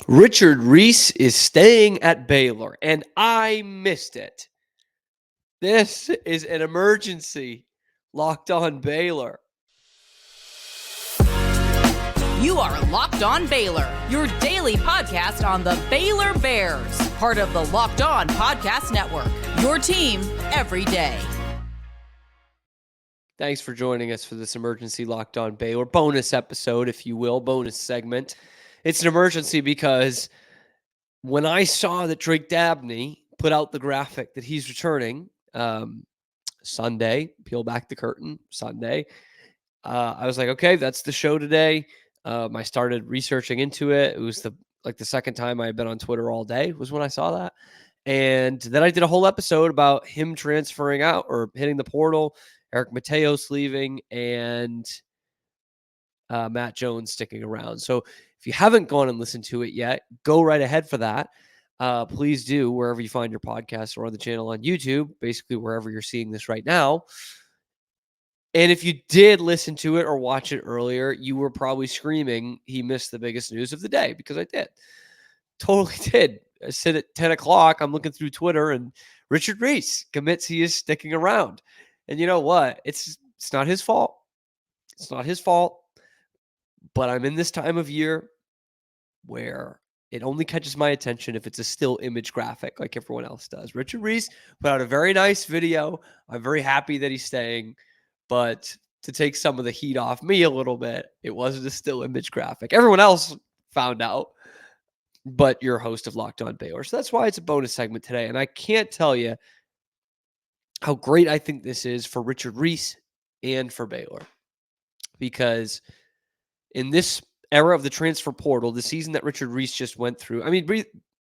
Richard Reese is staying at Baylor, and I missed it. This is an emergency. Locked on Baylor. You are Locked On Baylor, your daily podcast on the Baylor Bears, part of the Locked On Podcast Network, your team every day. Thanks for joining us for this emergency Locked On Baylor bonus episode, if you will, bonus segment. It's an emergency because when I saw that Drake Dabney put out the graphic that he's returning Sunday, peel back the curtain, Sunday, I was like, okay, that's the show today. I started researching into it. It was the second time I had been on Twitter all day was when I saw that. And then I did a whole episode about him transferring out or hitting the portal, Eric Mateos leaving, and Matt Jones sticking around. So if you haven't gone and listened to it yet, go right ahead for that. Please do, wherever you find your podcast or on the channel on YouTube, basically wherever you're seeing this right now. And if you did listen to it or watch it earlier, you were probably screaming he missed the biggest news of the day, because I did. Totally did. I said at 10 o'clock, I'm looking through Twitter, and Richard Reese commits he is sticking around. And you know what? It's not his fault. It's not his fault. But I'm in this time of year where it only catches my attention if it's a still image graphic like everyone else does. Richard Reese put out a very nice video. I'm very happy that he's staying. But to take some of the heat off me a little bit, it wasn't a still image graphic. Everyone else found out, but you're a host of Locked On Baylor. So that's why it's a bonus segment today. And I can't tell you how great I think this is for Richard Reese and for Baylor. Because in this era of the transfer portal, the season that Richard Reese just went through, I mean,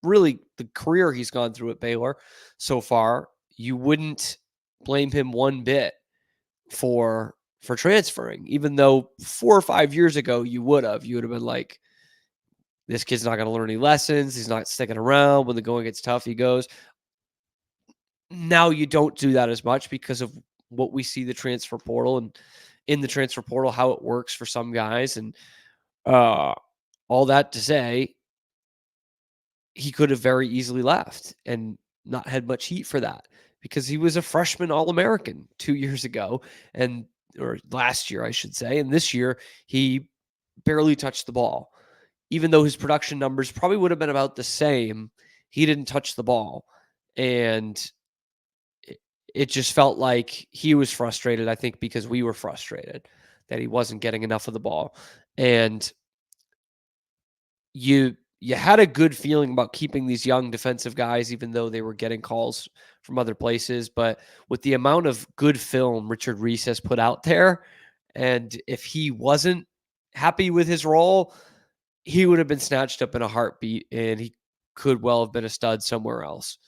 really the career he's gone through at Baylor so far, you wouldn't blame him one bit for transferring, even though 4 or 5 years ago you would have been like, this kid's not going to learn any lessons. He's not sticking around. When the going gets tough, he goes. Now you don't do that as much because of what we see the transfer portal, and in the transfer portal, how it works for some guys. And all that to say, he could have very easily left and not had much heat for that, because he was a freshman All-American 2 years ago, or last year, I should say. And this year, he barely touched the ball. Even though his production numbers probably would have been about the same, he didn't touch the ball. And it just felt like he was frustrated, I think, because we were frustrated that he wasn't getting enough of the ball. And you had a good feeling about keeping these young defensive guys, even though they were getting calls from other places. But with the amount of good film Richard Reese has put out there, and if he wasn't happy with his role, he would have been snatched up in a heartbeat, and he could well have been a stud somewhere else.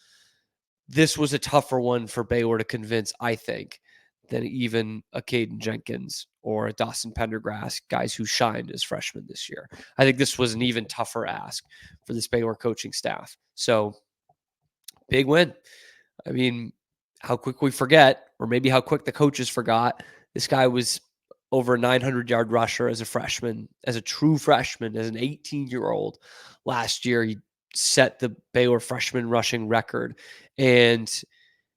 This was a tougher one for Baylor to convince, I think, than even a Caden Jenkins or a Dawson Pendergrass, guys who shined as freshmen this year. I think this was an even tougher ask for this Baylor coaching staff. So, big win. I mean, how quick we forget, or maybe how quick the coaches forgot, this guy was over a 900-yard rusher as a freshman, as a true freshman, as an 18-year-old. Last year, he set the Baylor freshman rushing record, and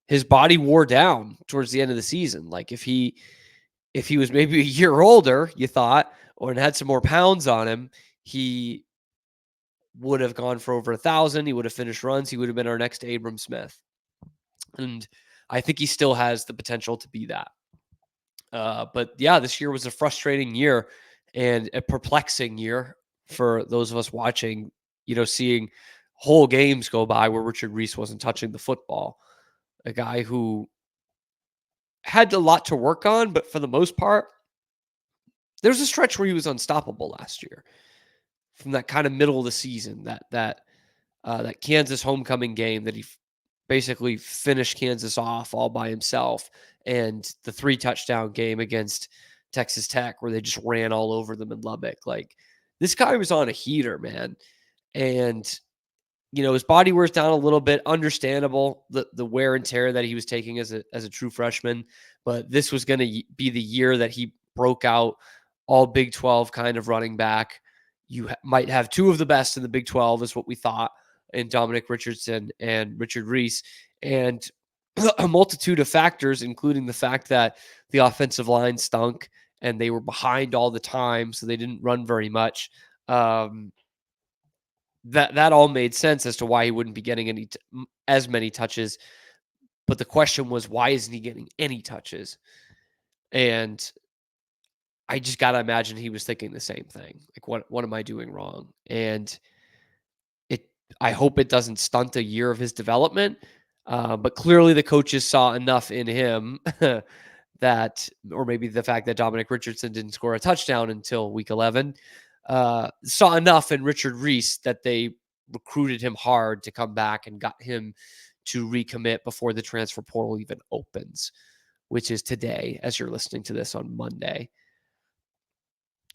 his body wore down towards the end of the season. Like if he was maybe a year older, you thought, or had some more pounds on him, he would have gone for over 1,000. He would have finished runs. He would have been our next Abram Smith. And I think he still has the potential to be that. But yeah, this year was a frustrating year and a perplexing year for those of us watching, seeing whole games go by where Richard Reese wasn't touching the football. A guy who had a lot to work on, but for the most part, there's a stretch where he was unstoppable last year. From that kind of middle of the season, that Kansas homecoming game that he basically finished Kansas off all by himself, and the 3 touchdown game against Texas Tech where they just ran all over them in Lubbock. Like, this guy was on a heater, man. And his body wears down a little bit. Understandable, the wear and tear that he was taking as a true freshman. But this was going to be the year that he broke out, all Big 12 kind of running back. you might have two of the best in the Big 12 is what we thought in Dominic Richardson and Richard Reese. And a multitude of factors, including the fact that the offensive line stunk and they were behind all the time, so they didn't run very much. That all made sense as to why he wouldn't be getting as many touches. But the question was, why isn't he getting any touches? And I just got to imagine he was thinking the same thing. Like, what am I doing wrong? And I hope it doesn't stunt a year of his development. But clearly the coaches saw enough in him that, or maybe the fact that Dominic Richardson didn't score a touchdown until week 11, saw enough in Richard Reese that they recruited him hard to come back and got him to recommit before the transfer portal even opens, which is today as you're listening to this on Monday.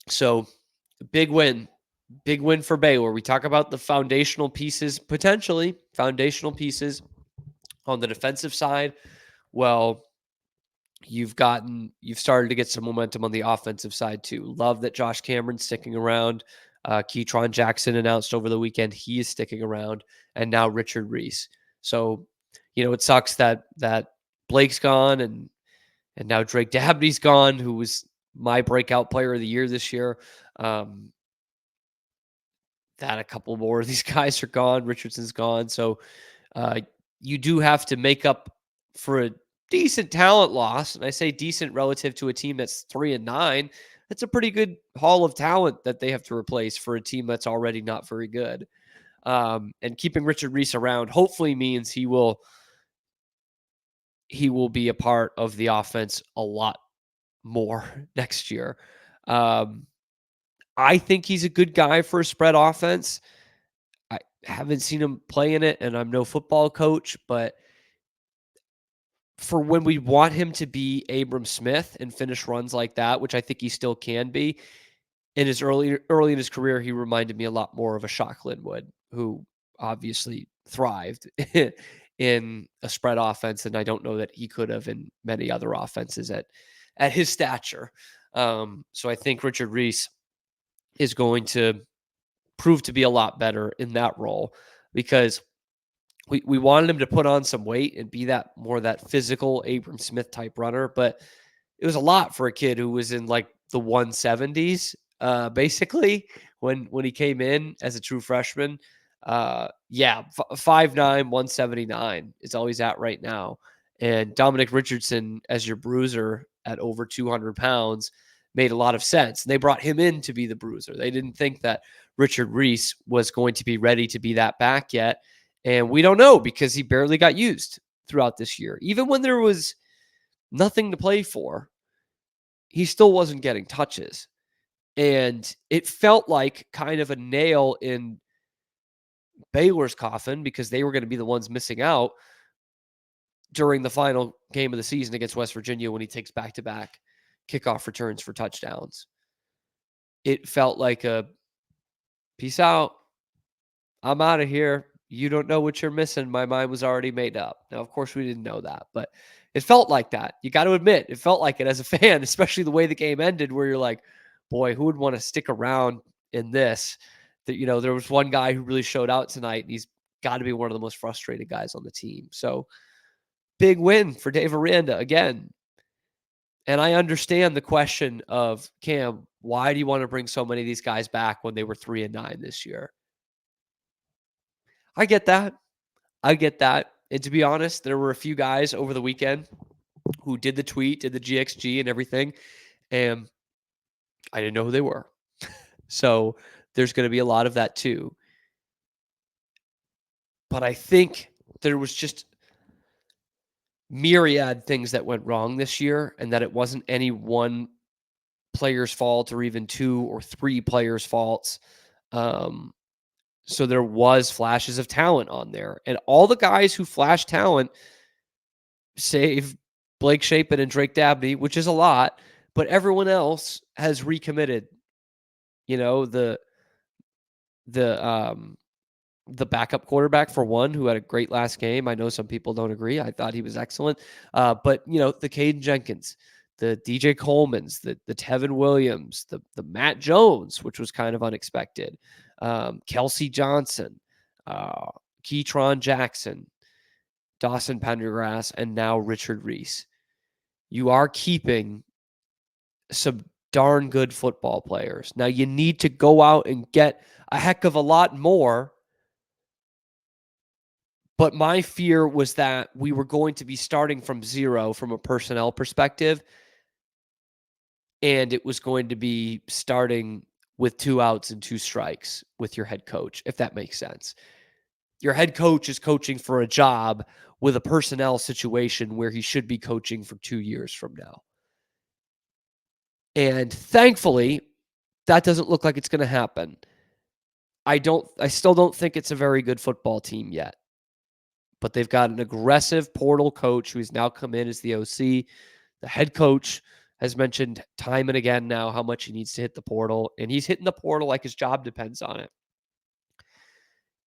So big win for Baylor. We talk about the foundational pieces, potentially foundational pieces on the defensive side. Well, you've started to get some momentum on the offensive side too. Love that Josh Cameron's sticking around. Keytron Jackson announced over the weekend he is sticking around, and now Richard Reese. So, it sucks that Blake's gone and now Drake Dabney's gone, who was my breakout player of the year this year. That a couple more of these guys are gone. Richardson's gone. So you do have to make up for a decent talent loss. And I say decent relative to a team that's 3-9. That's a pretty good haul of talent that they have to replace for a team that's already not very good. And keeping Richard Reese around hopefully means he will be a part of the offense a lot more next year. I think he's a good guy for a spread offense. I haven't seen him play in it, and I'm no football coach, but for when we want him to be Abram Smith and finish runs like that, which I think he still can be, in his early in his career, he reminded me a lot more of a Shock Linwood, who obviously thrived in a spread offense, and I don't know that he could have in many other offenses at his stature. So I think Richard Reese is going to prove to be a lot better in that role, because we wanted him to put on some weight and be that physical Abram Smith type runner, but it was a lot for a kid who was in like the 170s, basically when he came in as a true freshman. 5'9", 179 is all he's at right now. And Dominic Richardson as your bruiser at over 200 pounds made a lot of sense. And they brought him in to be the bruiser. They didn't think that Richard Reese was going to be ready to be that back yet. And we don't know, because he barely got used throughout this year. Even when there was nothing to play for, he still wasn't getting touches. And it felt like kind of a nail in Baylor's coffin, because they were going to be the ones missing out during the final game of the season against West Virginia when he takes back-to-back kickoff returns for touchdowns. It felt like a peace out. I'm out of here. You don't know what you're missing. My mind was already made up. Now, of course, we didn't know that, but it felt like that. You got to admit, it felt like it as a fan, especially the way the game ended, where you're like, boy, who would want to stick around in this? That, there was one guy who really showed out tonight, and he's got to be one of the most frustrated guys on the team. So big win for Dave Aranda again. And I understand the question of, Cam, why do you want to bring so many of these guys back when they were 3-9 this year? I get that. And to be honest, there were a few guys over the weekend who did the tweet, did the GXG and everything, and I didn't know who they were. So there's going to be a lot of that too. But I think there was just myriad things that went wrong this year, and that it wasn't any one player's fault or even two or three players' faults. So there was flashes of talent on there, and all the guys who flashed talent, save Blake Shapen and Drake Dabney, which is a lot, but everyone else has recommitted. The backup quarterback, for one, who had a great last game. I know some people don't agree. I thought he was excellent. But the Caden Jenkins, the DJ Colemans, the Tevin Williams, the Matt Jones, which was kind of unexpected, Kelsey Johnson, Keytron Jackson, Dawson Pendergrass, and now Richard Reese. You are keeping some darn good football players. Now you need to go out and get a heck of a lot more. But my fear was that we were going to be starting from zero from a personnel perspective. And it was going to be starting with 2 outs and 2 strikes with your head coach, if that makes sense. Your head coach is coaching for a job with a personnel situation where he should be coaching for 2 years from now. And thankfully, that doesn't look like it's going to happen. I still don't think it's a very good football team yet. But they've got an aggressive portal coach who's now come in as the OC. The head coach has mentioned time and again now how much he needs to hit the portal, and he's hitting the portal like his job depends on it.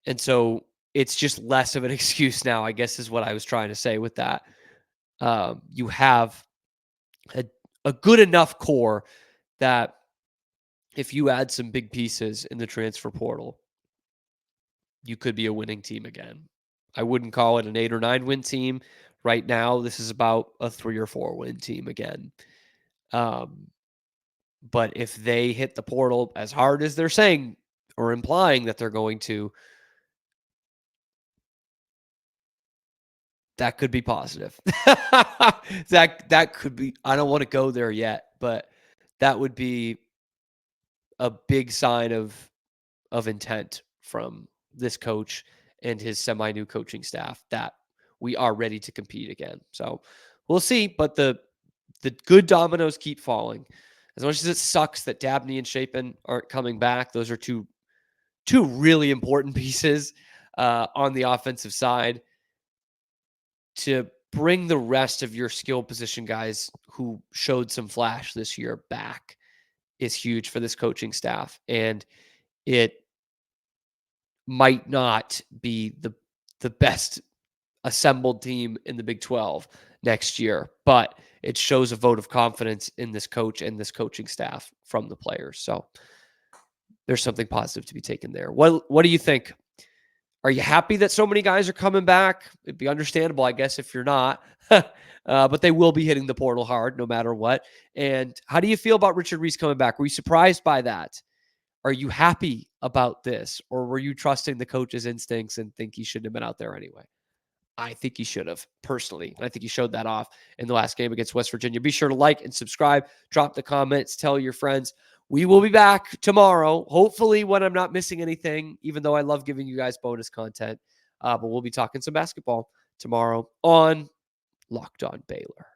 And so it's just less of an excuse now, I guess, is what I was trying to say with that. You have a good enough core that if you add some big pieces in the transfer portal, you could be a winning team again. I wouldn't call it an 8 or 9 win team. Right now, this is about a 3 or 4 win team again. But if they hit the portal as hard as they're saying or implying that they're going to, that could be positive. that could be, I don't want to go there yet, but that would be a big sign of intent from this coach and his semi-new coaching staff that we are ready to compete again. So we'll see, but the good dominoes keep falling. As much as it sucks that Dabney and Chapin aren't coming back, those are two really important pieces on the offensive side to bring the rest of your skill position guys who showed some flash this year back is huge for this coaching staff. And it might not be the best assembled team in the Big 12 next year, but it shows a vote of confidence in this coach and this coaching staff from the players. So there's something positive to be taken there. What do you think? Are you happy that so many guys are coming back? It'd be understandable, I guess, if you're not. But they will be hitting the portal hard no matter what. And how do you feel about Richard Reese coming back? Were you surprised by that? Are you happy about this? Or were you trusting the coach's instincts and think he shouldn't have been out there anyway? I think he should have, personally. And I think he showed that off in the last game against West Virginia. Be sure to like and subscribe. Drop the comments. Tell your friends. We will be back tomorrow, hopefully when I'm not missing anything, even though I love giving you guys bonus content. But we'll be talking some basketball tomorrow on Locked On Baylor.